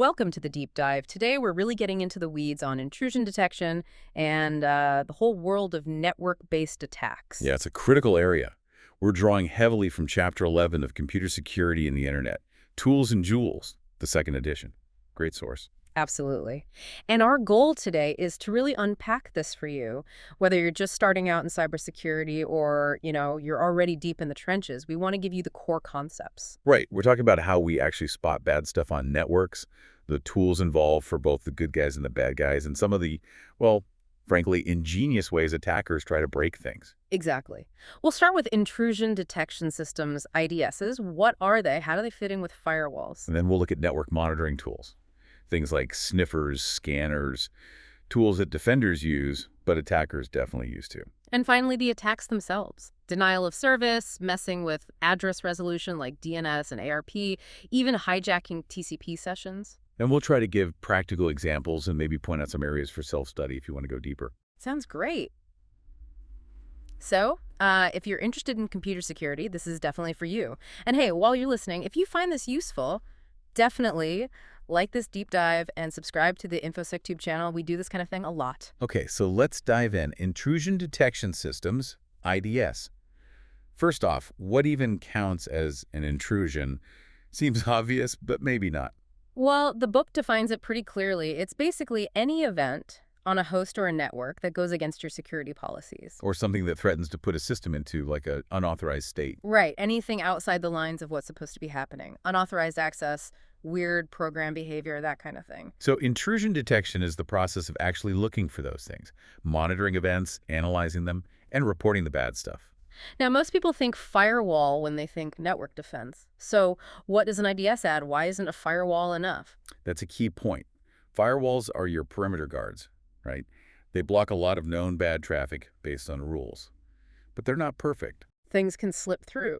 Welcome to the deep dive. Today we're really getting into the weeds on intrusion detection and the whole world of network-based attacks. Yeah, it's a critical area. We're drawing heavily from Chapter 11 of Computer Security in the Internet, Tools and Jewels, the second edition. Great source. Absolutely. And our goal today is to really unpack this for you, whether you're just starting out in cybersecurity or, you're already deep in the trenches. We want to give you the core concepts. Right. We're talking about how we actually spot bad stuff on networks, the tools involved for both the good guys and the bad guys, and some of the, well, frankly, ingenious ways attackers try to break things. Exactly. We'll start with Intrusion Detection Systems, IDSs. What are they? How do they fit in with firewalls? And then we'll look at network monitoring tools. Things like sniffers, scanners, tools that defenders use, but attackers definitely use too. And finally, the attacks themselves. Denial of service, messing with address resolution like DNS and ARP, even hijacking TCP sessions. And we'll try to give practical examples and maybe point out some areas for self-study if you want to go deeper. Sounds great. So, if you're interested in computer security, this is definitely for you. And hey, while you're listening, if you find this useful, definitely like this deep dive and subscribe to the InfoSecTube channel. We do this kind of thing a lot. Okay, so let's dive in. Intrusion Detection Systems, IDS. First off, what even counts as an intrusion? Seems obvious, but maybe not. Well, the book defines it pretty clearly. It's basically any event on a host or a network that goes against your security policies. Or something that threatens to put a system into like an unauthorized state. Right, anything outside the lines of what's supposed to be happening. Unauthorized access, weird program behavior, that kind of thing. So intrusion detection is the process of actually looking for those things, monitoring events, analyzing them, and reporting the bad stuff. Now, most people think firewall when they think network defense. So what does an IDS add? Why isn't a firewall enough? That's a key point. Firewalls are your perimeter guards, right? They block a lot of known bad traffic based on rules. But they're not perfect. Things can slip through.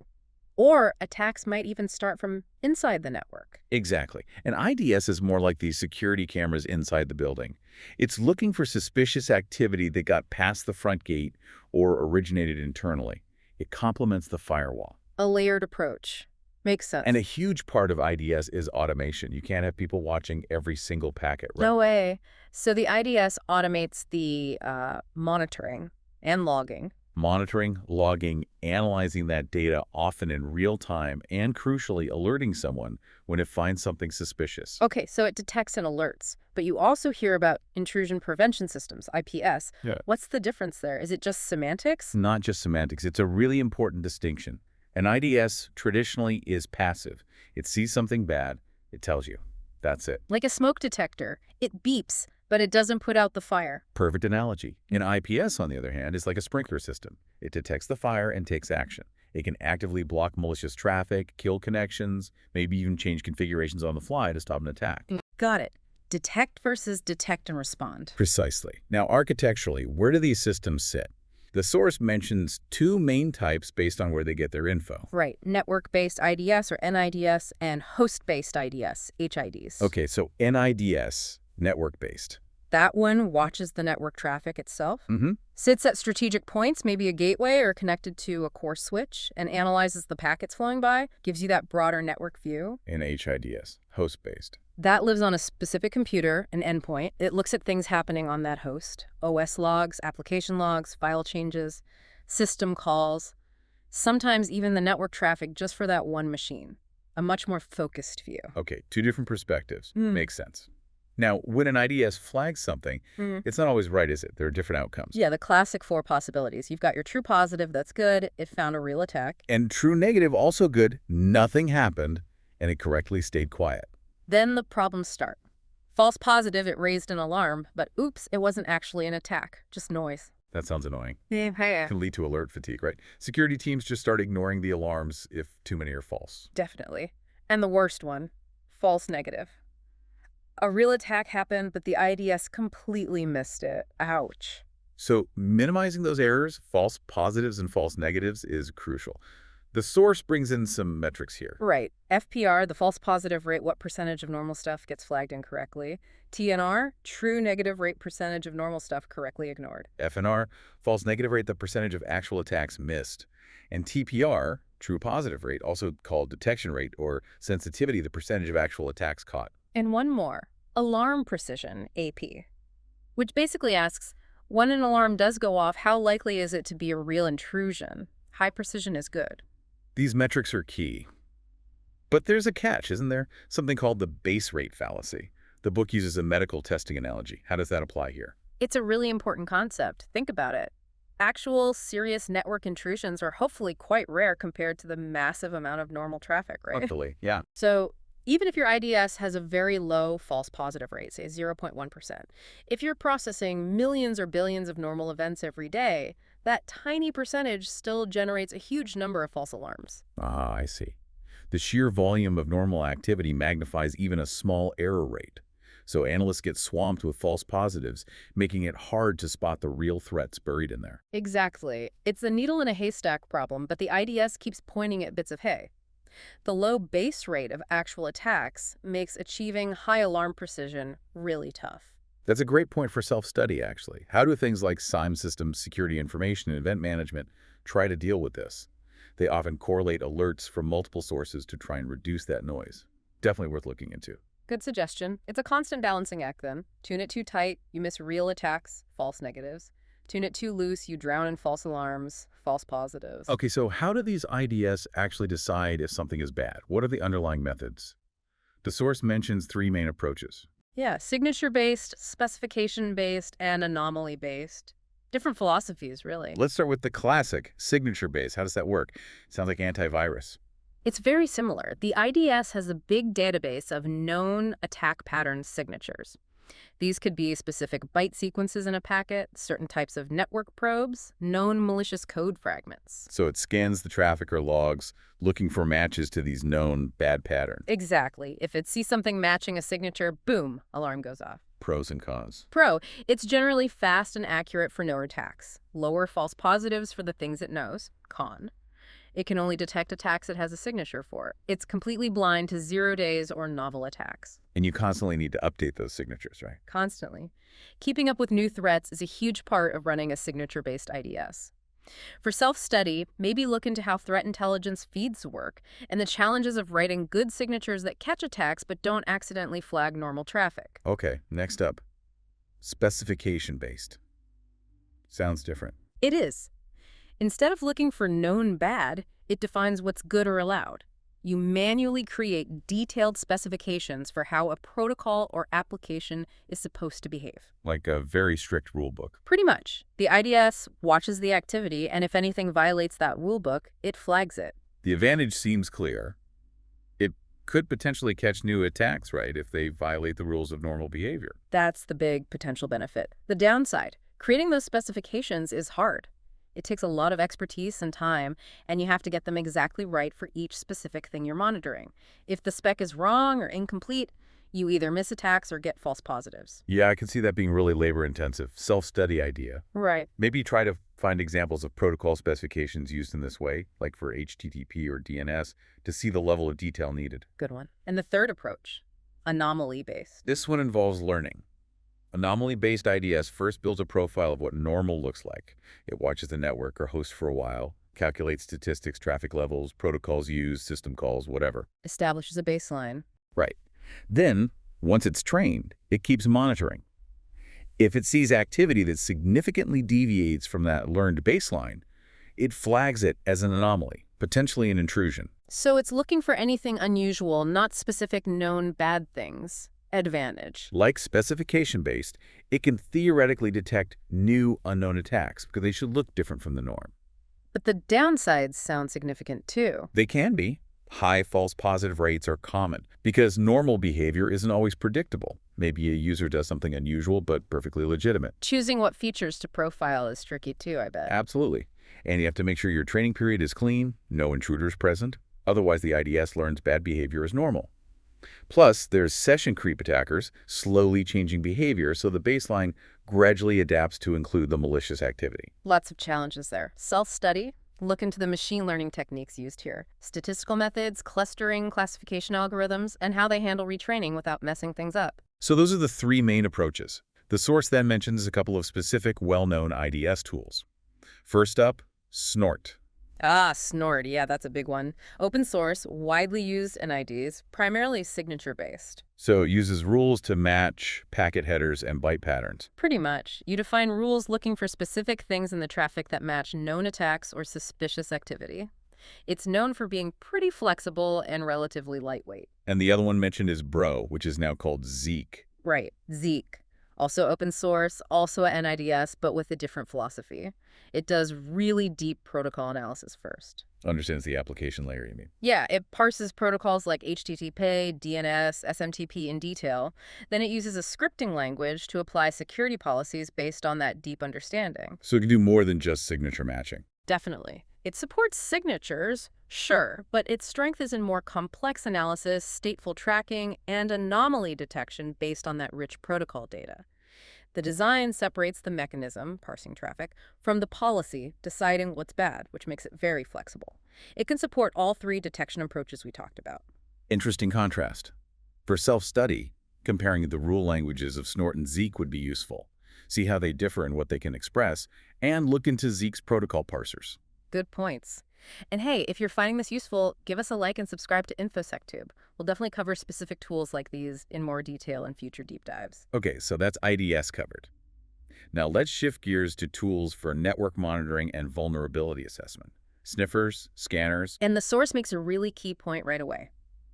Or attacks might even start from inside the network. Exactly. An IDS is more like the security cameras inside the building. It's looking for suspicious activity that got past the front gate or originated internally. It complements the firewall. A layered approach. Makes sense. And a huge part of IDS is automation. You can't have people watching every single packet, right? No way. So the IDS automates the monitoring and logging. Monitoring, logging, analyzing that data often in real time, and crucially, alerting someone when it finds something suspicious. Okay, so it detects and alerts. But you also hear about intrusion prevention systems, IPS. Yeah. What's the difference there? Is it just semantics? Not just semantics. It's a really important distinction. An IDS traditionally is passive. It sees something bad. It tells you. That's it. Like a smoke detector. It beeps, but it doesn't put out the fire. Perfect analogy. An IPS, on the other hand, is like a sprinkler system. It detects the fire and takes action. It can actively block malicious traffic, kill connections, maybe even change configurations on the fly to stop an attack. Got it. Detect versus detect and respond. Precisely. Now, architecturally, where do these systems sit? The source mentions two main types based on where they get their info. Right. Network-based IDS or NIDS and host-based IDS, HIDs. Okay, so NIDS, network-based. That one watches the network traffic itself, Mm-hmm. sits at strategic points, maybe a gateway or connected to a core switch, and analyzes the packets flowing by, gives you that broader network view. And HIDS, host-based. That lives on a specific computer, an endpoint. It looks at things happening on that host. OS logs, application logs, file changes, system calls, sometimes even the network traffic just for that one machine. A much more focused view. Okay, two different perspectives. Makes sense. Now, when an IDS flags something, it's not always right, is it? There are different outcomes. Yeah, the classic four possibilities. You've got your true positive, that's good, it found a real attack. And true negative, also good, nothing happened, and it correctly stayed quiet. Then the problems start. False positive, it raised an alarm, but oops, it wasn't actually an attack, just noise. That sounds annoying. Yeah. Can lead to alert fatigue, right? Security teams just start ignoring the alarms if too many are false. Definitely. And the worst one, false negative. A real attack happened, but the IDS completely missed it. Ouch. So minimizing those errors, false positives and false negatives, is crucial. The source brings in some metrics here. Right. FPR, the false positive rate, what percentage of normal stuff gets flagged incorrectly. TNR, true negative rate, percentage of normal stuff correctly ignored. FNR, false negative rate, the percentage of actual attacks missed. And TPR, true positive rate, also called detection rate or sensitivity, the percentage of actual attacks caught. And one more, alarm precision, AP, which basically asks, when an alarm does go off, how likely is it to be a real intrusion? High precision is good. These metrics are key. But there's a catch, isn't there? Something called the base rate fallacy. The book uses a medical testing analogy. How does that apply here? It's a really important concept. Think about it. Actual serious network intrusions are hopefully quite rare compared to the massive amount of normal traffic, right? Luckily, yeah. So even if your IDS has a very low false positive rate, say 0.1%, if you're processing millions or billions of normal events every day, that tiny percentage still generates a huge number of false alarms. Ah, I see. The sheer volume of normal activity magnifies even a small error rate. So analysts get swamped with false positives, making it hard to spot the real threats buried in there. Exactly. It's the needle in a haystack problem, but the IDS keeps pointing at bits of hay. The low base rate of actual attacks makes achieving high alarm precision really tough. That's a great point for self-study, actually. How do things like SIEM systems, security information, and event management try to deal with this? They often correlate alerts from multiple sources to try and reduce that noise. Definitely worth looking into. Good suggestion. It's a constant balancing act then. Tune it too tight, you miss real attacks, false negatives. Tune it too loose, you drown in false alarms, false positives. Okay, so how do these IDS actually decide if something is bad? What are the underlying methods? The source mentions three main approaches. Yeah, signature-based, specification-based, and anomaly-based. Different philosophies, really. Let's start with the classic, signature-based. How does that work? Sounds like antivirus. It's very similar. The IDS has a big database of known attack pattern signatures. These could be specific byte sequences in a packet, certain types of network probes, known malicious code fragments. So it scans the traffic or logs, looking for matches to these known bad patterns. Exactly. If it sees something matching a signature, boom, alarm goes off. Pros and cons. Pro, it's generally fast and accurate for known attacks. Lower false positives for the things it knows. Con, it can only detect attacks it has a signature for. It's completely blind to 0 days or novel attacks. And you constantly need to update those signatures, right? Constantly. Keeping up with new threats is a huge part of running a signature-based IDS. For self-study, maybe look into how threat intelligence feeds work and the challenges of writing good signatures that catch attacks but don't accidentally flag normal traffic. Okay, next up. Specification-based. Sounds different. It is. Instead of looking for known bad, it defines what's good or allowed. You manually create detailed specifications for how a protocol or application is supposed to behave. Like a very strict rule book. Pretty much. The IDS watches the activity, and if anything violates that rulebook, it flags it. The advantage seems clear. It could potentially catch new attacks, right, if they violate the rules of normal behavior. That's the big potential benefit. The downside, creating those specifications is hard. It takes a lot of expertise and time, and you have to get them exactly right for each specific thing you're monitoring. If the spec is wrong or incomplete, you either miss attacks or get false positives. Yeah, I can see that being really labor-intensive. Self-study idea. Right. Maybe try to find examples of protocol specifications used in this way, like for HTTP or DNS, to see the level of detail needed. Good one. And the third approach, anomaly-based. This one involves learning. Anomaly-based IDS first builds a profile of what normal looks like. It watches the network or host for a while, calculates statistics, traffic levels, protocols used, system calls, whatever. Establishes a baseline. Right. Then, once it's trained, it keeps monitoring. If it sees activity that significantly deviates from that learned baseline, it flags it as an anomaly, potentially an intrusion. So it's looking for anything unusual, not specific known bad things. Advantage. Like specification-based, it can theoretically detect new unknown attacks because they should look different from the norm. But the downsides sound significant too. They can be. High false positive rates are common because normal behavior isn't always predictable. Maybe a user does something unusual but perfectly legitimate. Choosing what features to profile is tricky too, I bet. Absolutely. And you have to make sure your training period is clean, no intruders present. Otherwise, the IDS learns bad behavior as normal. Plus, there's session creep attackers, slowly changing behavior so the baseline gradually adapts to include the malicious activity. Lots of challenges there. Self-study, look into the machine learning techniques used here. Statistical methods, clustering, classification algorithms, and how they handle retraining without messing things up. So those are the three main approaches. The source then mentions a couple of specific well-known IDS tools. First up, Snort. Ah, Snort. Yeah, that's a big one. Open source, widely used NIDs, primarily signature-based. So it uses rules to match packet headers and byte patterns. Pretty much. You define rules looking for specific things in the traffic that match known attacks or suspicious activity. It's known for being pretty flexible and relatively lightweight. And the other one mentioned is Bro, which is now called Zeek. Right, Zeek. Also open source, also a NIDS, but with a different philosophy. It does really deep protocol analysis first. Understands the application layer, you mean? Yeah, it parses protocols like HTTP, DNS, SMTP in detail. Then it uses a scripting language to apply security policies based on that deep understanding. So it can do more than just signature matching. Definitely. It supports signatures, sure, but its strength is in more complex analysis, stateful tracking, and anomaly detection based on that rich protocol data. The design separates the mechanism, parsing traffic, from the policy, deciding what's bad, which makes it very flexible. It can support all three detection approaches we talked about. Interesting contrast. For self-study, comparing the rule languages of Snort and Zeek would be useful. See how they differ in what they can express, and look into Zeek's protocol parsers. Good points. And hey, if you're finding this useful, give us a like and subscribe to InfoSecTube. We'll definitely cover specific tools like these in more detail in future deep dives. Okay, so that's IDS covered. Now let's shift gears to tools for network monitoring and vulnerability assessment. Sniffers, scanners. And the source makes a really key point right away.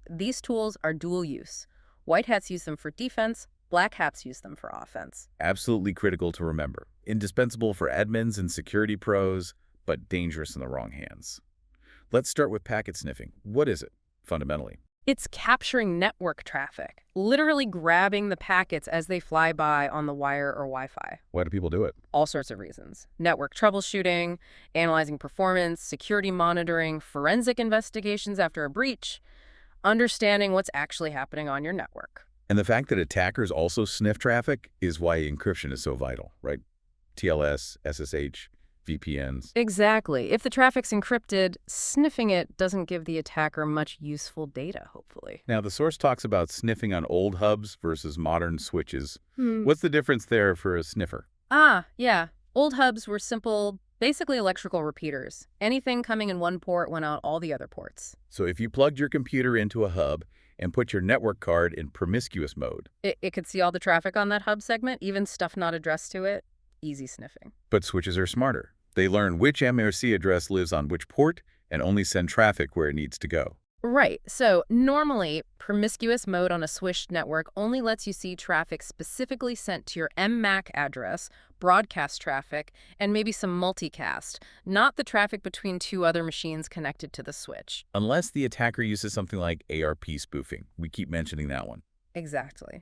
These tools are dual use. White hats use them for defense, black hats use them for offense. Absolutely critical to remember. Indispensable for admins and security pros, but dangerous in the wrong hands. Let's start with packet sniffing. What is it, fundamentally? It's capturing network traffic, literally grabbing the packets as they fly by on the wire or Wi-Fi. Why do people do it? All sorts of reasons. Network troubleshooting, analyzing performance, security monitoring, forensic investigations after a breach, understanding what's actually happening on your network. And the fact that attackers also sniff traffic is why encryption is so vital, right? TLS, SSH, VPNs. Exactly. If the traffic's encrypted, sniffing it doesn't give the attacker much useful data, hopefully. Now, the source talks about sniffing on old hubs versus modern switches. What's the difference there for a sniffer? Yeah. Old hubs were simple, basically electrical repeaters. Anything coming in one port went out all the other ports. So if you plugged your computer into a hub and put your network card in promiscuous mode. It could see all the traffic on that hub segment, even stuff not addressed to it. Easy sniffing. But switches are smarter. They learn which MRC address lives on which port and only send traffic where it needs to go. Right. So normally, promiscuous mode on a switched network only lets you see traffic specifically sent to your MMAC address, broadcast traffic, and maybe some multicast, not the traffic between two other machines connected to the switch. Unless the attacker uses something like ARP spoofing. We keep mentioning that one. Exactly.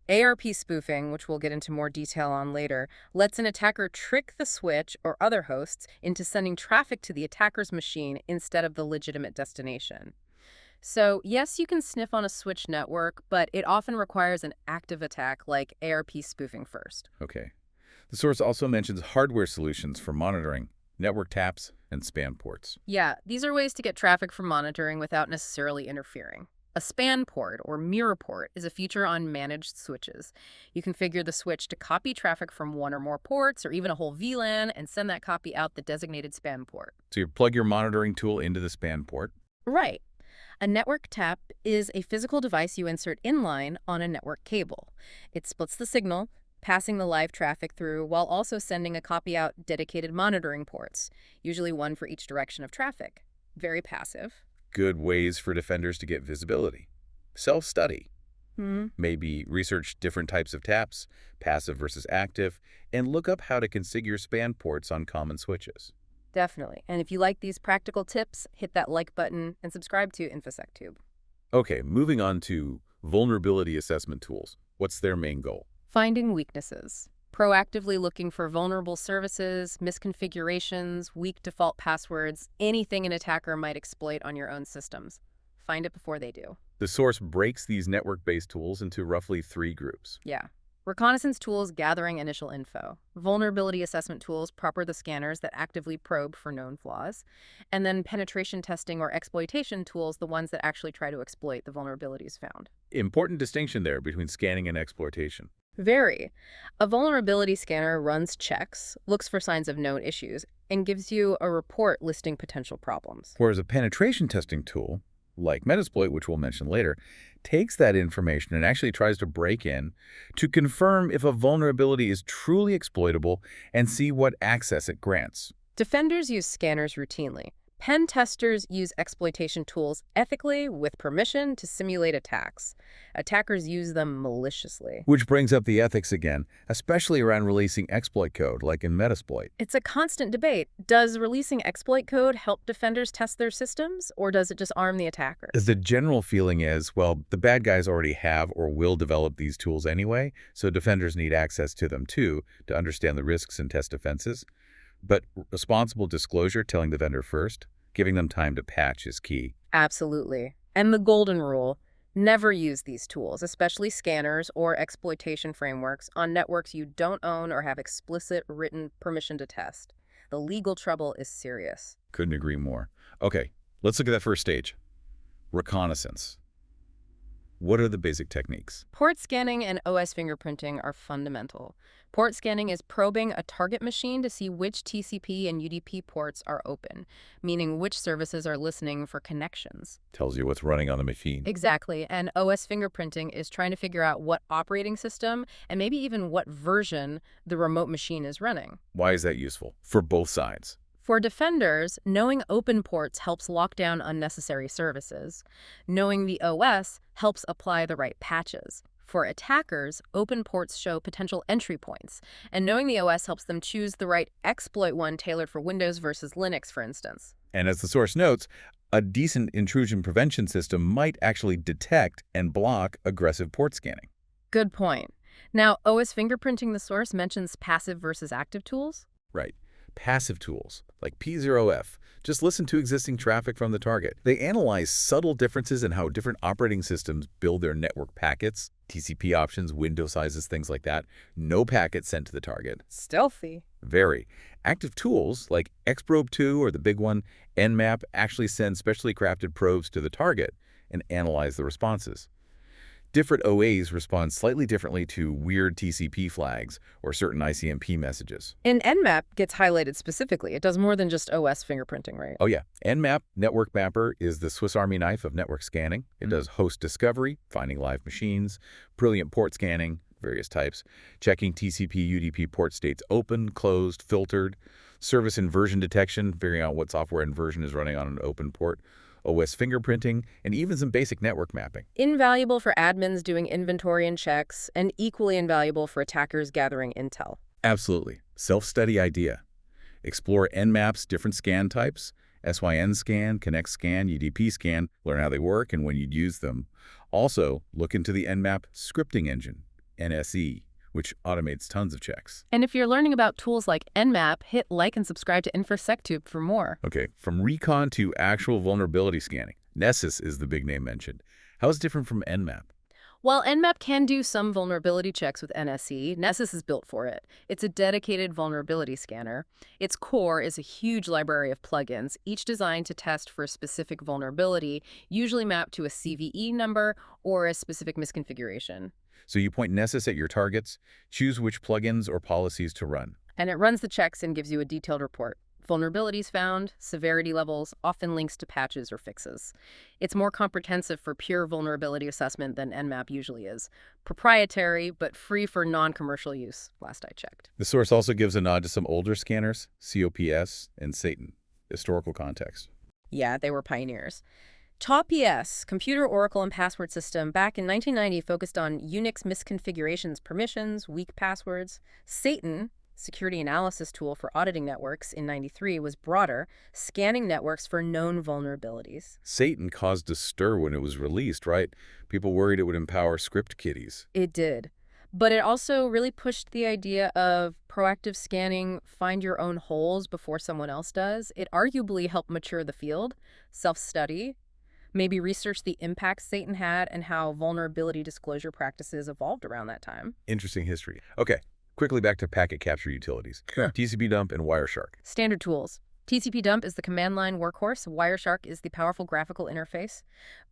ARP spoofing, which we'll get into more detail on later, lets an attacker trick the switch or other hosts into sending traffic to the attacker's machine instead of the legitimate destination. So, yes, you can sniff on a switch network, but it often requires an active attack like ARP spoofing first. Okay. The source also mentions hardware solutions for monitoring, network taps, and span ports. Yeah, these are ways to get traffic from monitoring without necessarily interfering. A span port, or mirror port, is a feature on managed switches. You configure the switch to copy traffic from one or more ports, or even a whole VLAN, and send that copy out the designated span port. So you plug your monitoring tool into the span port. Right. A network tap is a physical device you insert inline on a network cable. It splits the signal, passing the live traffic through while also sending a copy out dedicated monitoring ports, usually one for each direction of traffic. Very passive. Good ways for defenders to get visibility. Self-study. Maybe research different types of taps, passive versus active, and look up how to configure span ports on common switches. Definitely. And if you like these practical tips, hit that like button and subscribe to InfoSecTube. Okay, moving on to vulnerability assessment tools. What's their main goal? Finding weaknesses. Proactively looking for vulnerable services, misconfigurations, weak default passwords, anything an attacker might exploit on your own systems. Find it before they do. The source breaks these network-based tools into roughly 3 groups. Yeah. Reconnaissance tools gathering initial info. Vulnerability assessment tools proper the scanners that actively probe for known flaws. And then penetration testing or exploitation tools, the ones that actually try to exploit the vulnerabilities found. Important distinction there between scanning and exploitation. Very. A vulnerability scanner runs checks, looks for signs of known issues, and gives you a report listing potential problems. Whereas a penetration testing tool, like Metasploit, which we'll mention later, takes that information and actually tries to break in to confirm if a vulnerability is truly exploitable and see what access it grants. Defenders use scanners routinely. Pen testers use exploitation tools ethically with permission to simulate attacks. Attackers use them maliciously. Which brings up the ethics again, especially around releasing exploit code, like in Metasploit. It's a constant debate. Does releasing exploit code help defenders test their systems, or does it just arm the attackers? The general feeling is, well, the bad guys already have or will develop these tools anyway, so defenders need access to them too to understand the risks and test defenses. But responsible disclosure, telling the vendor first, giving them time to patch is key. Absolutely. And the golden rule: never use these tools, especially scanners or exploitation frameworks, on networks you don't own or have explicit written permission to test. The legal trouble is serious. Couldn't agree more. Okay, let's look at that first stage. Reconnaissance. What are the basic techniques? Port scanning and OS fingerprinting are fundamental. Port scanning is probing a target machine to see which TCP and UDP ports are open, meaning which services are listening for connections. Tells you what's running on the machine. Exactly, and OS fingerprinting is trying to figure out what operating system and maybe even what version the remote machine is running. Why is that useful? For both sides. For defenders, knowing open ports helps lock down unnecessary services. Knowing the OS helps apply the right patches. For attackers, open ports show potential entry points, and knowing the OS helps them choose the right exploit one tailored for Windows versus Linux, for instance. And as the source notes, a decent intrusion prevention system might actually detect and block aggressive port scanning. Good point. Now, OS fingerprinting, the source, mentions passive versus active tools. Right. Passive tools, like P0F, just listen to existing traffic from the target. They analyze subtle differences in how different operating systems build their network packets, TCP options, window sizes, things like that. No packet sent to the target. Stealthy. Very. Active tools, like Xprobe 2 or the big one, Nmap, actually send specially crafted probes to the target and analyze the responses. Different OAs respond slightly differently to weird TCP flags or certain ICMP messages. And Nmap gets highlighted specifically. It does more than just OS fingerprinting, right? Oh yeah, Nmap, Network Mapper, is the Swiss Army knife of network scanning. It does host discovery, finding live machines, brilliant port scanning, various types, checking TCP, UDP port states open, closed, filtered, service inversion detection, figuring out what software inversion is running on an open port, OS fingerprinting, and even some basic network mapping. Invaluable for admins doing inventory and checks, and equally invaluable for attackers gathering intel. Absolutely. Self-study idea. Explore Nmap's different scan types, SYN scan, Connect scan, UDP scan, learn how they work and when you'd use them. Also, look into the Nmap scripting engine, NSE, which automates tons of checks. And if you're learning about tools like Nmap, hit like and subscribe to InfoSecTube for more. Okay, from recon to actual vulnerability scanning, Nessus is the big name mentioned. How is it different from Nmap? While Nmap can do some vulnerability checks with NSE, Nessus is built for it. It's a dedicated vulnerability scanner. Its core is a huge library of plugins, each designed to test for a specific vulnerability, usually mapped to a CVE number or a specific misconfiguration. So you point Nessus at your targets, choose which plugins or policies to run. And it runs the checks and gives you a detailed report. Vulnerabilities found, severity levels, often links to patches or fixes. It's more comprehensive for pure vulnerability assessment than Nmap usually is. Proprietary, but free for non-commercial use, last I checked. The source also gives a nod to some older scanners, COPS and Satan. Historical context. Yeah, they were pioneers. TOPS, Computer, Oracle, and Password System, back in 1990 focused on Unix misconfigurations, permissions, weak passwords. Satan, security analysis tool for auditing networks, in 93 was broader, scanning networks for known vulnerabilities. Satan caused a stir when it was released, right? People worried it would empower script kiddies. It did. But it also really pushed the idea of proactive scanning, find your own holes before someone else does. It arguably helped mature the field, self-study, maybe research the impact Satan had and how vulnerability disclosure practices evolved around that time. Interesting history. Okay, quickly back to packet capture utilities. Sure. TCP dump and Wireshark. Standard tools. TCP dump is the command line workhorse. Wireshark is the powerful graphical interface.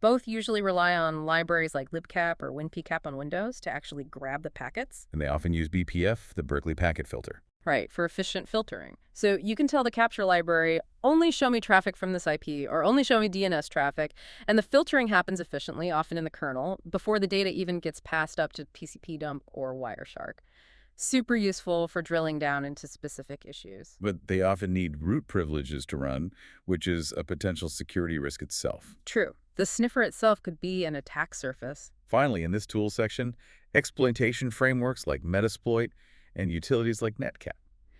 Both usually rely on libraries like libcap or winpcap on Windows to actually grab the packets. And they often use BPF, the Berkeley packet filter. Right, for efficient filtering. So you can tell the capture library, only show me traffic from this IP, or only show me DNS traffic, and the filtering happens efficiently, often in the kernel, before the data even gets passed up to TCP dump or Wireshark. Super useful for drilling down into specific issues. But they often need root privileges to run, which is a potential security risk itself. True. The sniffer itself could be an attack surface. Finally, in this tools section, exploitation frameworks like Metasploit and utilities like Netcat.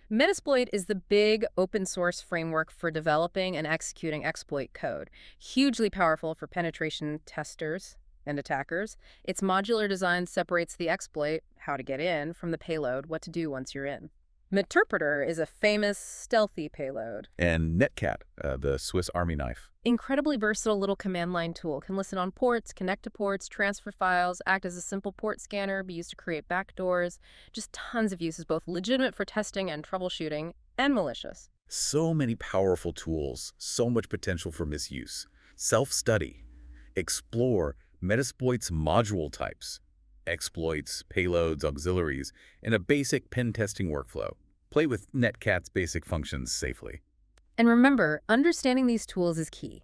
Metasploit is the big open source framework for developing and executing exploit code. Hugely powerful for penetration testers and attackers. Its modular design separates the exploit, how to get in, from the payload, what to do once you're in. Meterpreter is a famous stealthy payload. And Netcat, the Swiss Army knife. Incredibly versatile little command line tool. Can listen on ports, connect to ports, transfer files, act as a simple port scanner, be used to create backdoors. Just tons of uses, both legitimate for testing and troubleshooting, and malicious. So many powerful tools, so much potential for misuse. Self-study. Explore Metasploit's module types. Exploits, payloads, auxiliaries, and a basic pen testing workflow. Play with Netcat's basic functions safely. And remember, understanding these tools is key.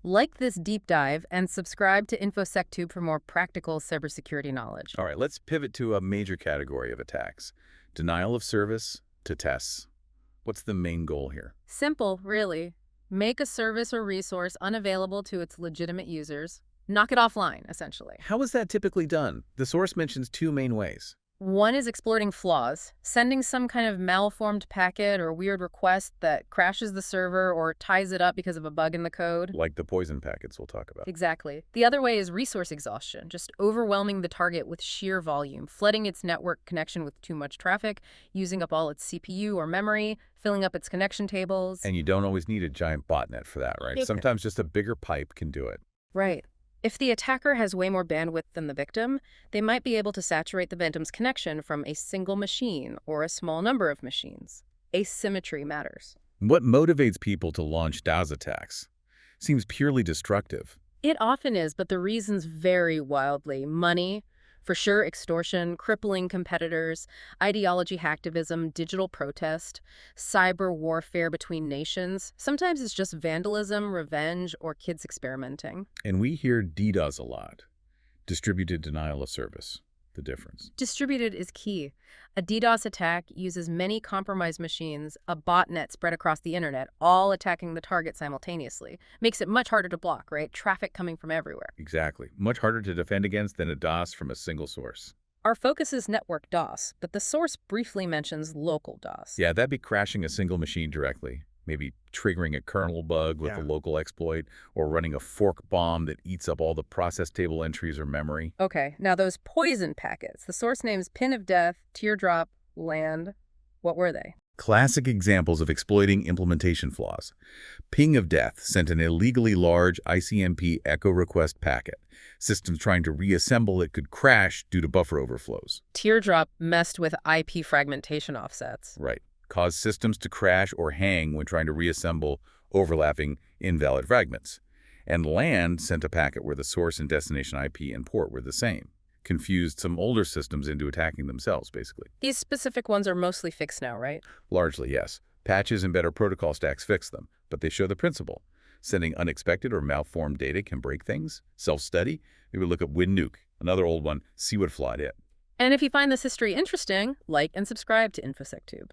Like this deep dive and subscribe to InfoSecTube for more practical cybersecurity knowledge. All right, let's pivot to a major category of attacks. Denial of service to tests. What's the main goal here? Simple, really. Make a service or resource unavailable to its legitimate users. Knock it offline, essentially. How is that typically done? The source mentions two main ways. One is exploiting flaws, sending some kind of malformed packet or weird request that crashes the server or ties it up because of a bug in the code. Like the poison packets we'll talk about. Exactly. The other way is resource exhaustion, just overwhelming the target with sheer volume, flooding its network connection with too much traffic, using up all its CPU or memory, filling up its connection tables. And you don't always need a giant botnet for that, right? Okay. Sometimes just a bigger pipe can do it. Right. If the attacker has way more bandwidth than the victim, they might be able to saturate the victim's connection from a single machine or a small number of machines. Asymmetry matters. What motivates people to launch DDoS attacks? Seems purely destructive. It often is, but the reasons vary wildly. Money, for sure, extortion, crippling competitors, ideology hacktivism, digital protest, cyber warfare between nations. Sometimes it's just vandalism, revenge, or kids experimenting. And we hear DDoS a lot. Distributed denial of service. The difference. Distributed is key. A DDoS attack uses many compromised machines, a botnet spread across the internet, all attacking the target simultaneously. Makes it much harder to block, right? Traffic coming from everywhere. Exactly. Much harder to defend against than a DOS from a single source. Our focus is network DOS, but the source briefly mentions local DOS. Yeah, that'd be crashing a single machine directly. Maybe triggering a kernel bug with a local exploit, or running a fork bomb that eats up all the process table entries or memory. Okay, now those poison packets, the source names Pin of Death, Teardrop, Land, what were they? Classic examples of exploiting implementation flaws. Ping of Death sent an illegally large ICMP echo request packet. Systems trying to reassemble it could crash due to buffer overflows. Teardrop messed with IP fragmentation offsets. Right. Caused systems to crash or hang when trying to reassemble overlapping invalid fragments. And Land sent a packet where the source and destination IP and port were the same. Confused some older systems into attacking themselves, basically. These specific ones are mostly fixed now, right? Largely, yes. Patches and better protocol stacks fix them, but they show the principle. Sending unexpected or malformed data can break things. Self-study, maybe look up WinNuke, another old one, see what flawed it. And if you find this history interesting, like and subscribe to InfoSecTube.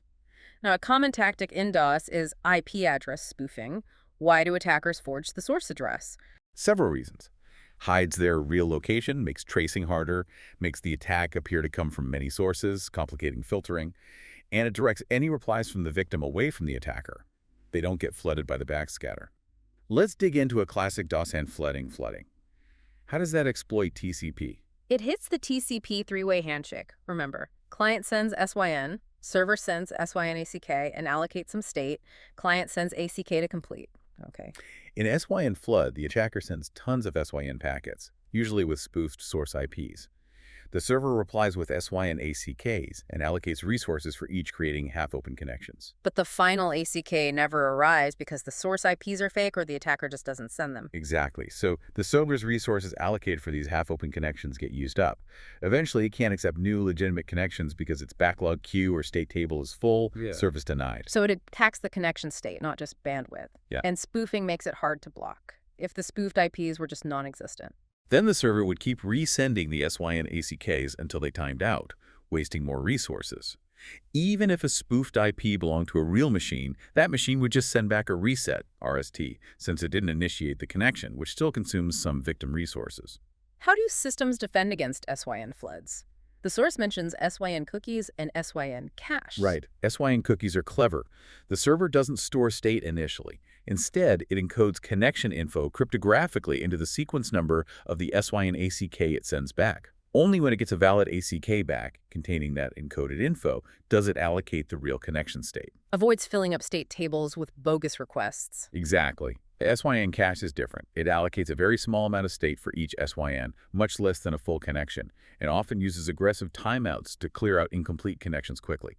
Now, a common tactic in DOS is IP address spoofing. Why do attackers forge the source address? Several reasons. Hides their real location, makes tracing harder, makes the attack appear to come from many sources, complicating filtering, and it directs any replies from the victim away from the attacker. They don't get flooded by the backscatter. Let's dig into a classic DOS hand flooding. How does that exploit TCP? It hits the TCP three-way handshake. Remember, client sends SYN, server sends SYN-ACK and allocates some state. Client sends ACK to complete. Okay. In SYN flood, the attacker sends tons of SYN packets, usually with spoofed source IPs. The server replies with SYN ACKs and allocates resources for each, creating half-open connections. But the final ACK never arrives because the source IPs are fake or the attacker just doesn't send them. Exactly. So the server's resources allocated for these half-open connections get used up. Eventually, it can't accept new legitimate connections because its backlog queue or state table is full, service denied. So it attacks the connection state, not just bandwidth. Yeah. And spoofing makes it hard to block if the spoofed IPs were just non-existent. Then the server would keep resending the SYN ACKs until they timed out, wasting more resources. Even if a spoofed IP belonged to a real machine, that machine would just send back a reset, RST, since it didn't initiate the connection, which still consumes some victim resources. How do systems defend against SYN floods? The source mentions SYN cookies and SYN caches. Right. SYN cookies are clever. The server doesn't store state initially. Instead, it encodes connection info cryptographically into the sequence number of the SYN ACK it sends back. Only when it gets a valid ACK back, containing that encoded info, does it allocate the real connection state. Avoids filling up state tables with bogus requests. Exactly. The SYN cache is different. It allocates a very small amount of state for each SYN, much less than a full connection, and often uses aggressive timeouts to clear out incomplete connections quickly.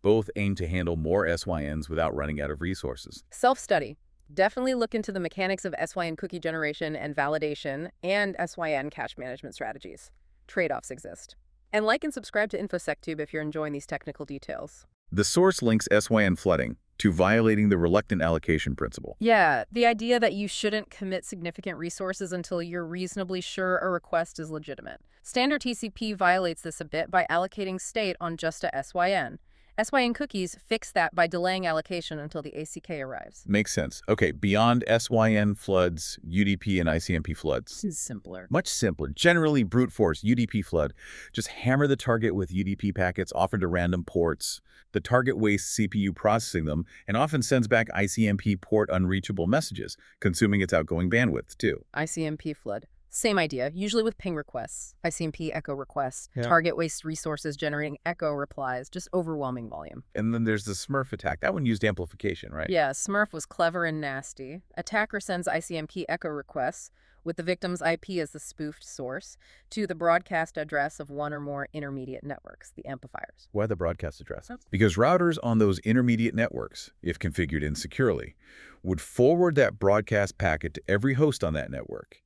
Both aim to handle more SYNs without running out of resources. Self-study. Definitely look into the mechanics of SYN cookie generation and validation and SYN cache management strategies. Trade-offs exist. And like and subscribe to InfoSecTube if you're enjoying these technical details. The source links SYN flooding to violating the reluctant allocation principle. Yeah, the idea that you shouldn't commit significant resources until you're reasonably sure a request is legitimate. Standard TCP violates this a bit by allocating state on just a SYN. SYN cookies fix that by delaying allocation until the ACK arrives. Makes sense. Okay, beyond SYN floods, UDP and ICMP floods. This is simpler. Much simpler. Generally, brute force, UDP flood. Just hammer the target with UDP packets offered to random ports. The target wastes CPU processing them and often sends back ICMP port unreachable messages, consuming its outgoing bandwidth, too. ICMP flood. Same idea, usually with ping requests, ICMP echo requests, Yeah. target wastes resources generating echo replies, just overwhelming volume. And then there's the Smurf attack. That one used amplification, right? Yeah, Smurf was clever and nasty. Attacker sends ICMP echo requests, with the victim's IP as the spoofed source, to the broadcast address of one or more intermediate networks, the amplifiers. Why the broadcast address? Because routers on those intermediate networks, if configured insecurely, would forward that broadcast packet to every host on that network.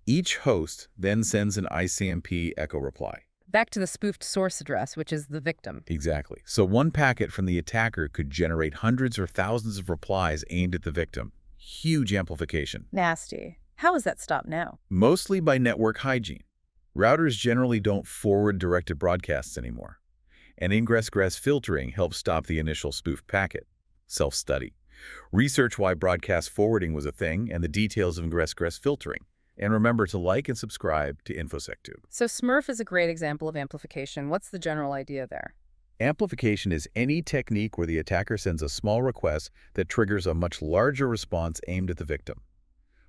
Each host then sends an ICMP echo reply. Back to the spoofed source address, which is the victim. Exactly. So one packet from the attacker could generate hundreds or thousands of replies aimed at the victim. Huge amplification. Nasty. How is that stopped now? Mostly by network hygiene. Routers generally don't forward directed broadcasts anymore. And ingress-egress filtering helps stop the initial spoofed packet. Self-study. Research why broadcast forwarding was a thing and the details of ingress-egress filtering. And remember to like and subscribe to InfoSecTube. So Smurf is a great example of amplification. What's the general idea there? Amplification is any technique where the attacker sends a small request that triggers a much larger response aimed at the victim.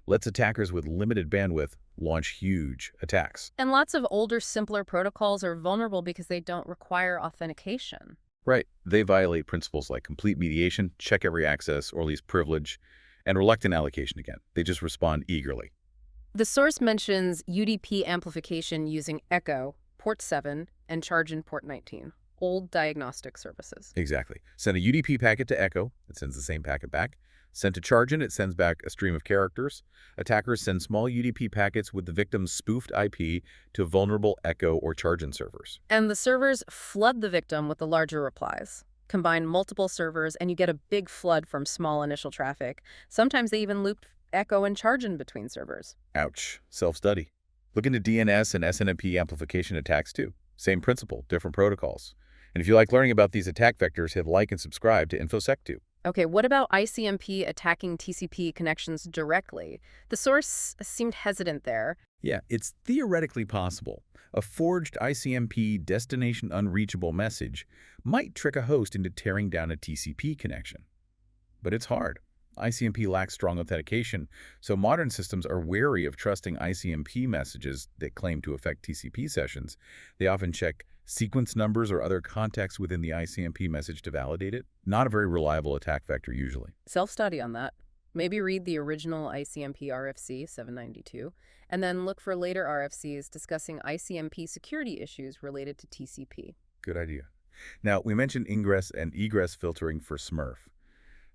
Lets attackers with limited bandwidth launch huge attacks. And lots of older, simpler protocols are vulnerable because they don't require authentication. Right. They violate principles like complete mediation, check every access or least privilege, and reluctant allocation again. They just respond eagerly. The source mentions UDP amplification using Echo, port 7, and Charge-in port 19, old diagnostic services. Exactly. Send a UDP packet to Echo, it sends the same packet back. Sent to Charge-in, it sends back a stream of characters. Attackers send small UDP packets with the victim's spoofed IP to vulnerable Echo or Charge-in servers. And the servers flood the victim with the larger replies. Combine multiple servers, and you get a big flood from small initial traffic. Sometimes they even loop Echo and Charge-in between servers. Ouch. Self-study. Look into DNS and SNMP amplification attacks too. Same principle, different protocols. And if you like learning about these attack vectors, hit like and subscribe to InfoSecTube. Okay, what about ICMP attacking TCP connections directly? The source seemed hesitant there. Yeah, it's theoretically possible. A forged ICMP destination unreachable message might trick a host into tearing down a TCP connection. But it's hard. ICMP lacks strong authentication, so modern systems are wary of trusting ICMP messages that claim to affect TCP sessions. They often check sequence numbers or other context within the ICMP message to validate it. Not a very reliable attack vector usually. Self-study on that. Maybe read the original ICMP RFC 792, and then look for later RFCs discussing ICMP security issues related to TCP. Good idea. Now, we mentioned ingress and egress filtering for Smurf.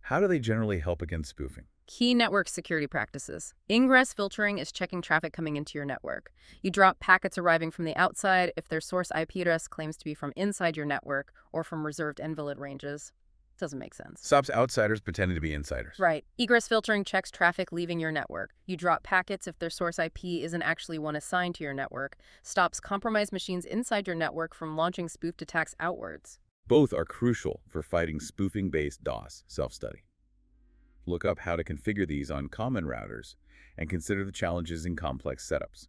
How do they generally help against spoofing? Key network security practices. Ingress filtering is checking traffic coming into your network. You drop packets arriving from the outside if their source IP address claims to be from inside your network or from reserved NVLID ranges. Doesn't make sense. Stops outsiders pretending to be insiders. Right. Egress filtering checks traffic leaving your network. You drop packets if their source IP isn't actually one assigned to your network. Stops compromised machines inside your network from launching spoofed attacks outwards. Both are crucial for fighting spoofing-based DDoS self-study. Look up how to configure these on common routers and consider the challenges in complex setups.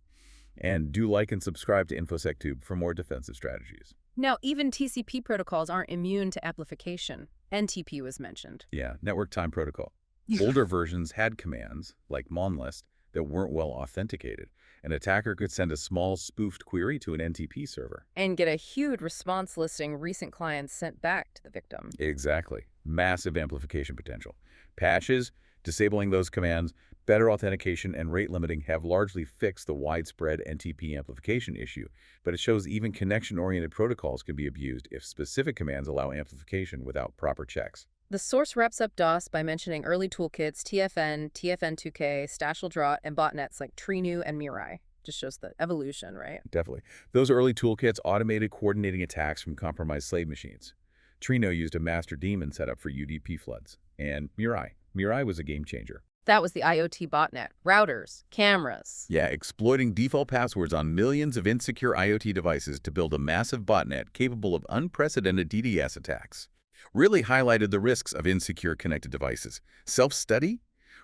And do like and subscribe to InfoSecTube for more defensive strategies. Now, even TCP protocols aren't immune to amplification. NTP was mentioned. Yeah, network time protocol. Older versions had commands, like monlist, that weren't well authenticated. An attacker could send a small spoofed query to an NTP server. And get a huge response listing recent clients sent back to the victim. Exactly. Massive amplification potential. Patches, disabling those commands, better authentication, and rate limiting have largely fixed the widespread NTP amplification issue, but it shows even connection-oriented protocols can be abused if specific commands allow amplification without proper checks. The source wraps up DOS by mentioning early toolkits, TFN, TFN2K, Stashel and botnets like Trinu and Mirai. Just shows the evolution, right? Definitely. Those early toolkits automated coordinating attacks from compromised slave machines. Trino used a master daemon setup for UDP floods. And Mirai was a game changer. That was the IoT botnet. Routers, cameras. Yeah, exploiting default passwords on millions of insecure IoT devices to build a massive botnet capable of unprecedented DDoS attacks. Really highlighted the risks of insecure connected devices. Self-study?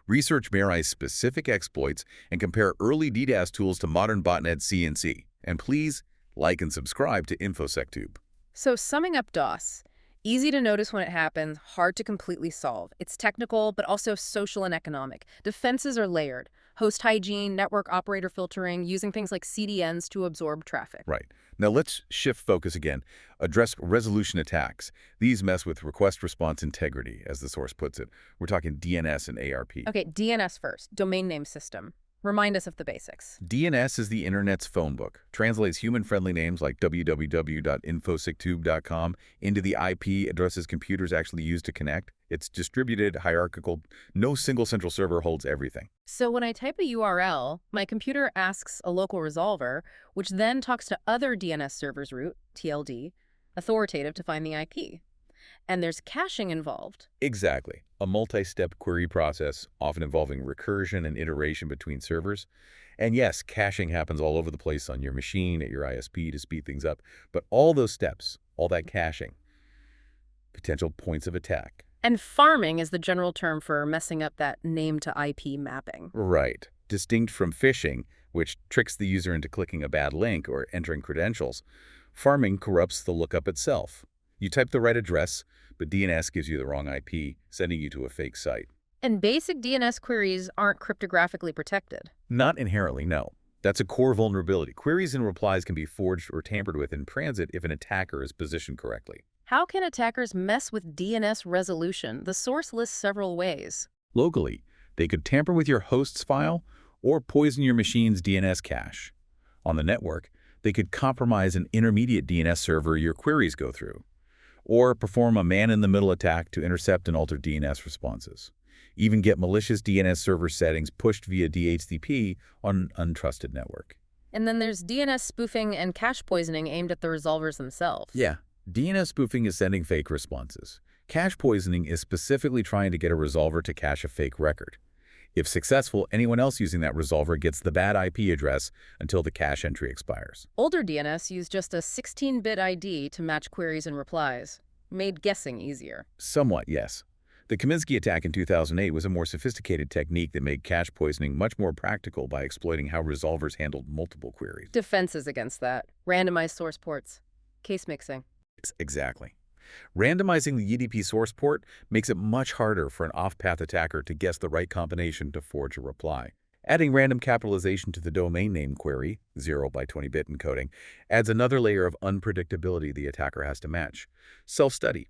Research Mirai's specific exploits and compare early DDoS tools to modern botnet CNC. And please, like and subscribe to InfoSecTube. So summing up DOS. Easy to notice when it happens, hard to completely solve. It's technical, but also social and economic. Defenses are layered. Host hygiene, network operator filtering, using things like CDNs to absorb traffic. Right. Now let's shift focus again. Address resolution attacks. These mess with request response integrity, as the source puts it. We're talking DNS and ARP. Okay, DNS first. Domain name system. Remind us of the basics. DNS is the Internet's phone book. Translates human-friendly names like www.infosectube.com into the IP addresses computers actually use to connect. It's distributed, hierarchical. No single central server holds everything. So when I type a URL, my computer asks a local resolver, which then talks to other DNS servers route, TLD, authoritative to find the IP. And there's caching involved. Exactly. A multi-step query process, often involving recursion and iteration between servers. And yes, caching happens all over the place on your machine, at your ISP to speed things up. But all those steps, all that caching, potential points of attack. And pharming is the general term for messing up that name-to-IP mapping. Right. Distinct from phishing, which tricks the user into clicking a bad link or entering credentials, pharming corrupts the lookup itself. You type the right address, but DNS gives you the wrong IP, sending you to a fake site. And basic DNS queries aren't cryptographically protected. Not inherently, no. That's a core vulnerability. Queries and replies can be forged or tampered with in transit if an attacker is positioned correctly. How can attackers mess with DNS resolution? The source lists several ways. Locally, they could tamper with your host's file or poison your machine's DNS cache. On the network, they could compromise an intermediate DNS server your queries go through, or perform a man-in-the-middle attack to intercept and alter DNS responses. Even get malicious DNS server settings pushed via DHCP on an untrusted network. And then there's DNS spoofing and cache poisoning aimed at the resolvers themselves. Yeah, DNS spoofing is sending fake responses. Cache poisoning is specifically trying to get a resolver to cache a fake record. If successful, anyone else using that resolver gets the bad IP address until the cache entry expires. Older DNS used just a 16-bit ID to match queries and replies. Made guessing easier. Somewhat, yes. The Kaminsky attack in 2008 was a more sophisticated technique that made cache poisoning much more practical by exploiting how resolvers handled multiple queries. Defenses against that. Randomized source ports. Case mixing. Exactly. Randomizing the UDP source port makes it much harder for an off-path attacker to guess the right combination to forge a reply. Adding random capitalization to the domain name query, 0 by 20-bit encoding, adds another layer of unpredictability the attacker has to match. Self-study.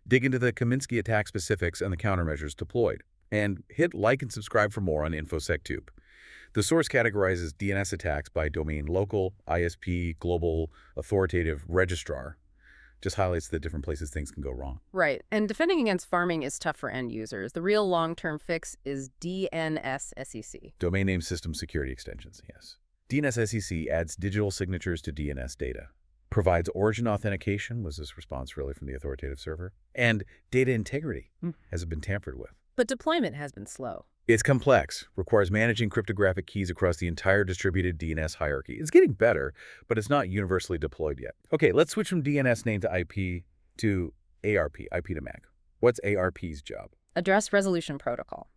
Dig into the Kaminsky attack specifics and the countermeasures deployed. And hit like and subscribe for more on InfoSecTube. The source categorizes DNS attacks by domain local, ISP, global, authoritative, registrar. Just highlights the different places things can go wrong. Right. And defending against pharming is tough for end users. The real long-term fix is DNS-SEC. Domain name system security extensions, yes. DNS-SEC adds digital signatures to DNS data. Provides origin authentication, was this response really from the authoritative server? And data integrity, has it been tampered with? But deployment has been slow. It's complex, requires managing cryptographic keys across the entire distributed DNS hierarchy. It's getting better, but it's not universally deployed yet. Okay, let's switch from DNS name to IP to ARP, IP to MAC. What's ARP's job? Address Resolution Protocol.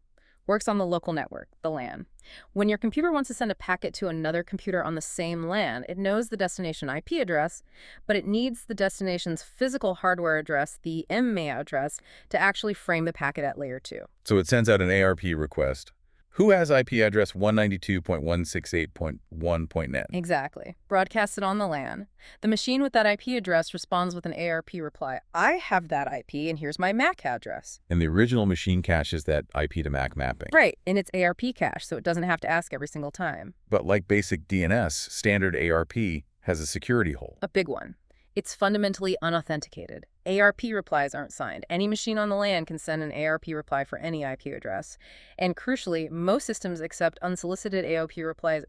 Works on the local network, the LAN. When your computer wants to send a packet to another computer on the same LAN, it knows the destination IP address, but it needs the destination's physical hardware address, the MMA address, to actually frame the packet at layer 2. So it sends out an ARP request. Who has IP address 192.168.1.net? Exactly. Broadcasts it on the LAN. The machine with that IP address responds with an ARP reply. I have that IP, and here's my MAC address. And the original machine caches that IP to MAC mapping. Right, in its ARP cache, so it doesn't have to ask every single time. But like basic DNS, standard ARP has a security hole. A big one. It's fundamentally unauthenticated. ARP replies aren't signed. Any machine on the LAN can send an ARP reply for any IP address. And crucially, most systems accept unsolicited ARP replies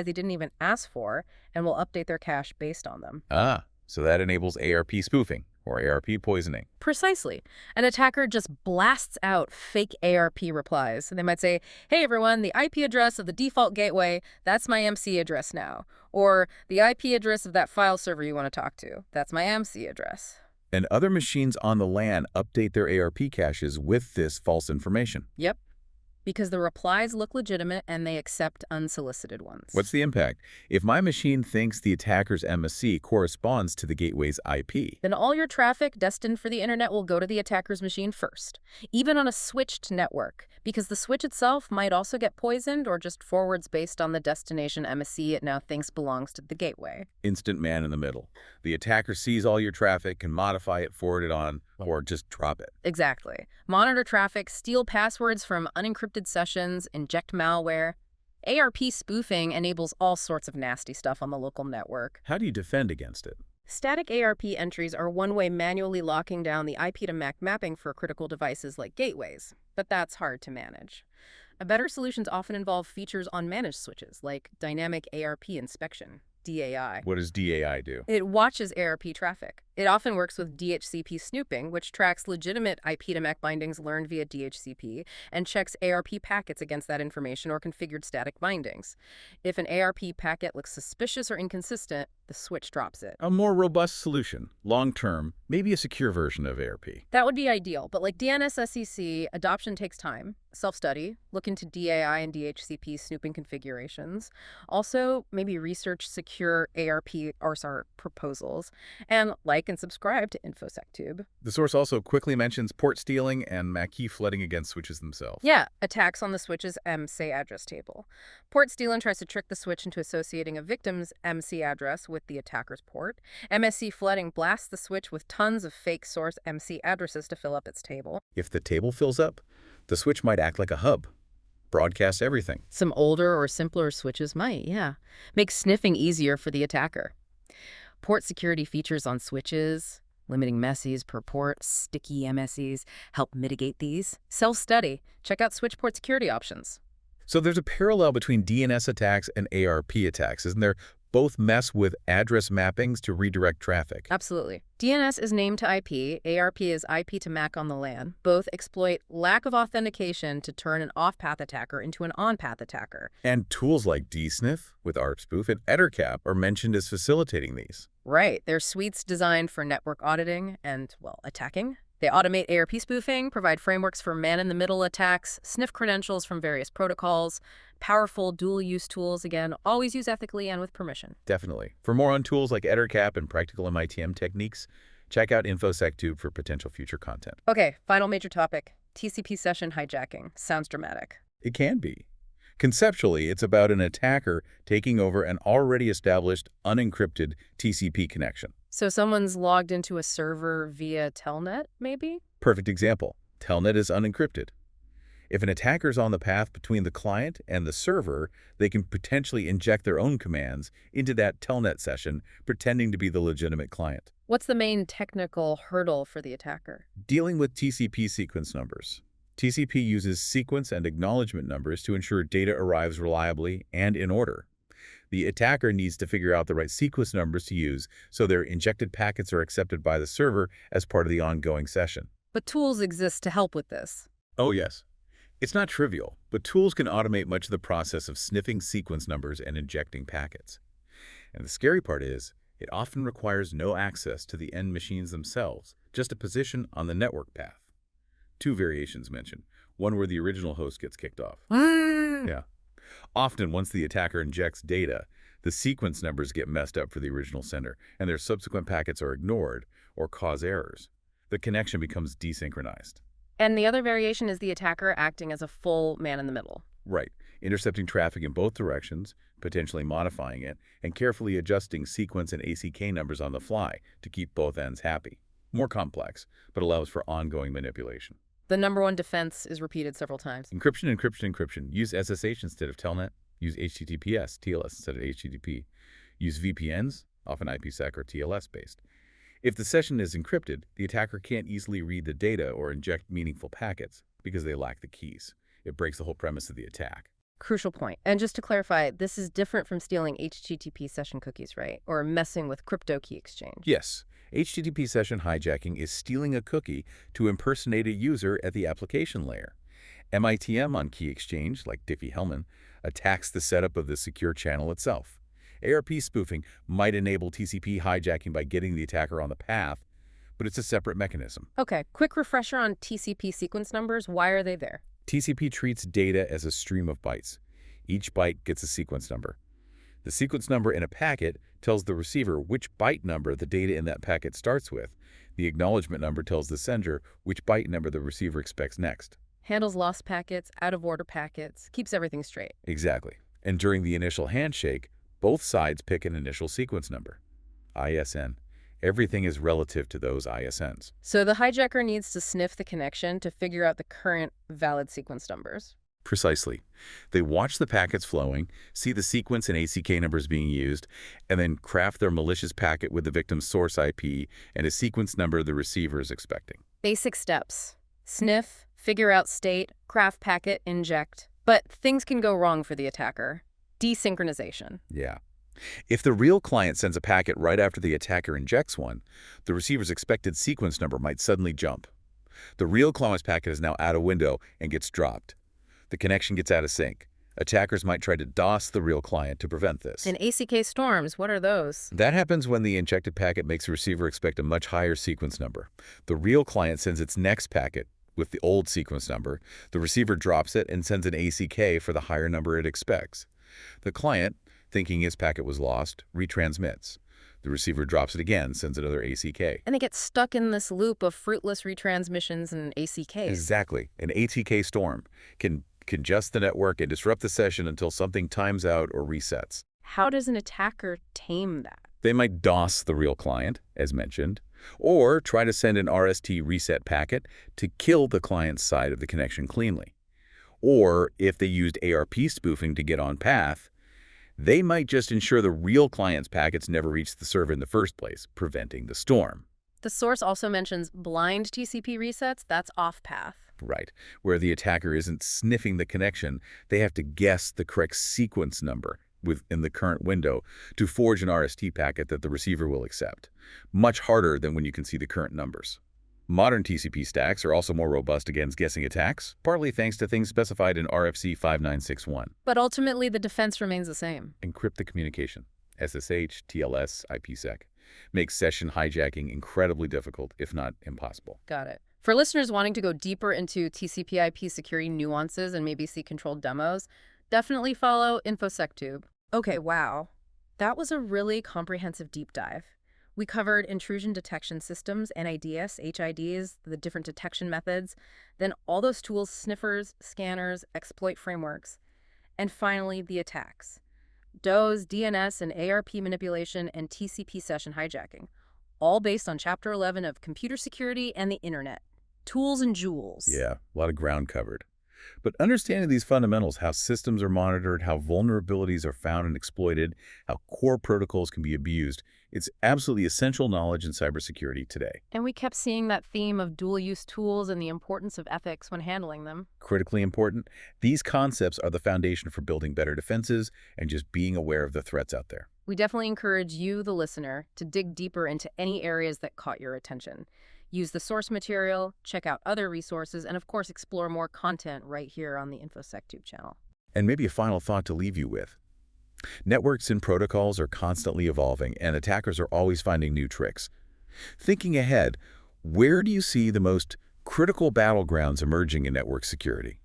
they didn't even ask for and will update their cache based on them. Ah, so that enables ARP spoofing or ARP poisoning. Precisely. An attacker just blasts out fake ARP replies. They might say, hey everyone, the IP address of the default gateway, that's my MC address now. Or the IP address of that file server you want to talk to, that's my MC address. And other machines on the LAN update their ARP caches with this false information. Yep. Because the replies look legitimate and they accept unsolicited ones. What's the impact? If my machine thinks the attacker's MSC corresponds to the gateway's IP, then all your traffic destined for the internet will go to the attacker's machine first, even on a switched network, because the switch itself might also get poisoned or just forwards based on the destination MSC it now thinks belongs to the gateway. Instant man in the middle. The attacker sees all your traffic, can modify it, forward it on, or just drop it. Exactly. Monitor traffic, steal passwords from unencrypted sessions, inject malware. ARP spoofing enables all sorts of nasty stuff on the local network. How do you defend against it? Static ARP entries are one way manually locking down the IP to MAC mapping for critical devices like gateways, but that's hard to manage. Better solutions often involve features on managed switches, like dynamic ARP inspection. DAI. What does DAI do? It watches ARP traffic. It often works with DHCP snooping, which tracks legitimate IP to MAC bindings learned via DHCP and checks ARP packets against that information or configured static bindings. If an ARP packet looks suspicious or inconsistent, the switch drops it. A more robust solution, long-term, maybe a secure version of ARP. That would be ideal, but like DNS-SEC, adoption takes time. Self-study, look into DAI and DHCP snooping configurations. Also, maybe research secure ARP RSAR proposals. And like and subscribe to InfoSecTube. The source also quickly mentions port stealing and MAC key flooding against switches themselves. Yeah, attacks on the switch's MC address table. Port stealing tries to trick the switch into associating a victim's MC address with the attacker's port. MSC flooding blasts the switch with tons of fake source MC addresses to fill up its table. If the table fills up, the switch might act like a hub. Broadcast everything. Some older or simpler switches might, yeah. Make sniffing easier for the attacker. Port security features on switches, limiting MSCs per port, sticky MSCs, help mitigate these. Self-study. Check out switch port security options. So there's a parallel between DNS attacks and ARP attacks, isn't there? Both mess with address mappings to redirect traffic. Absolutely. DNS is named to IP, ARP is IP to MAC on the LAN. Both exploit lack of authentication to turn an off-path attacker into an on-path attacker. And tools like DSniff with ARPspoof and EtherCap are mentioned as facilitating these. Right. They're suites designed for network auditing and, well, attacking. They automate ARP spoofing, provide frameworks for man-in-the-middle attacks, sniff credentials from various protocols, powerful dual-use tools, again, always use ethically and with permission. Definitely. For more on tools like EtherCap and practical MITM techniques, check out InfoSecTube for potential future content. Okay, final major topic, TCP session hijacking. Sounds dramatic. It can be. Conceptually, it's about an attacker taking over an already established, unencrypted TCP connection. So someone's logged into a server via Telnet, maybe? Perfect example. Telnet is unencrypted. If an attacker's on the path between the client and the server, they can potentially inject their own commands into that telnet session, pretending to be the legitimate client. What's the main technical hurdle for the attacker? Dealing with TCP sequence numbers. TCP uses sequence and acknowledgement numbers to ensure data arrives reliably and in order. The attacker needs to figure out the right sequence numbers to use so their injected packets are accepted by the server as part of the ongoing session. But tools exist to help with this. Oh, yes. It's not trivial, but tools can automate much of the process of sniffing sequence numbers and injecting packets. And the scary part is, it often requires no access to the end machines themselves, just a position on the network path. Two variations mentioned, one where the original host gets kicked off. Yeah. Often, once the attacker injects data, the sequence numbers get messed up for the original sender, and their subsequent packets are ignored or cause errors. The connection becomes desynchronized. And the other variation is the attacker acting as a full man in the middle. Right. Intercepting traffic in both directions, potentially modifying it, and carefully adjusting sequence and ACK numbers on the fly to keep both ends happy. More complex, but allows for ongoing manipulation. The number one defense is repeated several times. Encryption, encryption, encryption. Use SSH instead of Telnet. Use HTTPS, TLS instead of HTTP. Use VPNs, often IPsec or TLS based. If the session is encrypted, the attacker can't easily read the data or inject meaningful packets because they lack the keys. It breaks the whole premise of the attack. Crucial point. And just to clarify, this is different from stealing HTTP session cookies, right? Or messing with crypto key exchange. Yes. HTTP session hijacking is stealing a cookie to impersonate a user at the application layer. MITM on key exchange, like Diffie-Hellman, attacks the setup of the secure channel itself. ARP spoofing might enable TCP hijacking by getting the attacker on the path, but it's a separate mechanism. Okay, quick refresher on TCP sequence numbers. Why are they there? TCP treats data as a stream of bytes. Each byte gets a sequence number. The sequence number in a packet tells the receiver which byte number the data in that packet starts with. The acknowledgement number tells the sender which byte number the receiver expects next. Handles lost packets, out-of-order packets, keeps everything straight. Exactly. And during the initial handshake, both sides pick an initial sequence number, ISN. Everything is relative to those ISNs. So the hijacker needs to sniff the connection to figure out the current valid sequence numbers. Precisely. They watch the packets flowing, see the sequence and ACK numbers being used, and then craft their malicious packet with the victim's source IP and a sequence number the receiver is expecting. Basic steps. Sniff, figure out state, craft packet, inject. But things can go wrong for the attacker. Desynchronization. Yeah. If the real client sends a packet right after the attacker injects one, the receiver's expected sequence number might suddenly jump. The real client's packet is now out of window and gets dropped. The connection gets out of sync. Attackers might try to DOS the real client to prevent this. And ACK storms, what are those? That happens when the injected packet makes the receiver expect a much higher sequence number. The real client sends its next packet with the old sequence number. The receiver drops it and sends an ACK for the higher number it expects. The client, thinking his packet was lost, retransmits. The receiver drops it again, sends another ACK. And they get stuck in this loop of fruitless retransmissions and ACKs. Exactly. An ATK storm can congest the network and disrupt the session until something times out or resets. How does an attacker tame that? They might DOS the real client, as mentioned, or try to send an RST reset packet to kill the client's side of the connection cleanly. Or if they used ARP spoofing to get on path, they might just ensure the real client's packets never reach the server in the first place, preventing the storm. The source also mentions blind TCP resets. That's off path. Right, where the attacker isn't sniffing the connection, they have to guess the correct sequence number within the current window to forge an RST packet that the receiver will accept. Much harder than when you can see the current numbers. Modern TCP stacks are also more robust against guessing attacks, partly thanks to things specified in RFC 5961. But ultimately, the defense remains the same. Encrypt the communication. SSH, TLS, IPsec. Makes session hijacking incredibly difficult, if not impossible. Got it. For listeners wanting to go deeper into TCP/IP security nuances and maybe see controlled demos, definitely follow InfoSecTube. Okay, wow. That was a really comprehensive deep dive. We covered intrusion detection systems, NIDS, HIDs, the different detection methods, then all those tools, sniffers, scanners, exploit frameworks, and finally the attacks. DOS, DNS, and ARP manipulation, and TCP session hijacking, all based on Chapter 11 of Computer Security and the Internet. Tools and jewels. Yeah, a lot of ground covered. But understanding these fundamentals, how systems are monitored, how vulnerabilities are found and exploited, how core protocols can be abused, it's absolutely essential knowledge in cybersecurity today. And we kept seeing that theme of dual-use tools and the importance of ethics when handling them. Critically important, these concepts are the foundation for building better defenses and just being aware of the threats out there. We definitely encourage you, the listener, to dig deeper into any areas that caught your attention. Use the source material, check out other resources, and of course explore more content right here on the InfoSecTube channel. And maybe a final thought to leave you with. Networks and protocols are constantly evolving, and attackers are always finding new tricks. Thinking ahead, where do you see the most critical battlegrounds emerging in network security?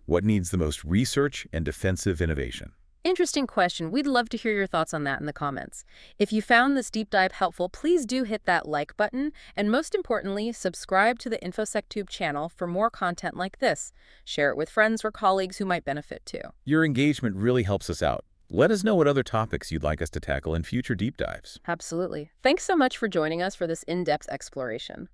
What needs the most research and defensive innovation? Interesting question. We'd love to hear your thoughts on that in the comments. If you found this deep dive helpful, please do hit that like button, and most importantly, subscribe to the InfoSecTube channel for more content like this. Share it with friends or colleagues who might benefit too. Your engagement really helps us out. Let us know what other topics you'd like us to tackle in future deep dives. Absolutely. Thanks so much for joining us for this in-depth exploration.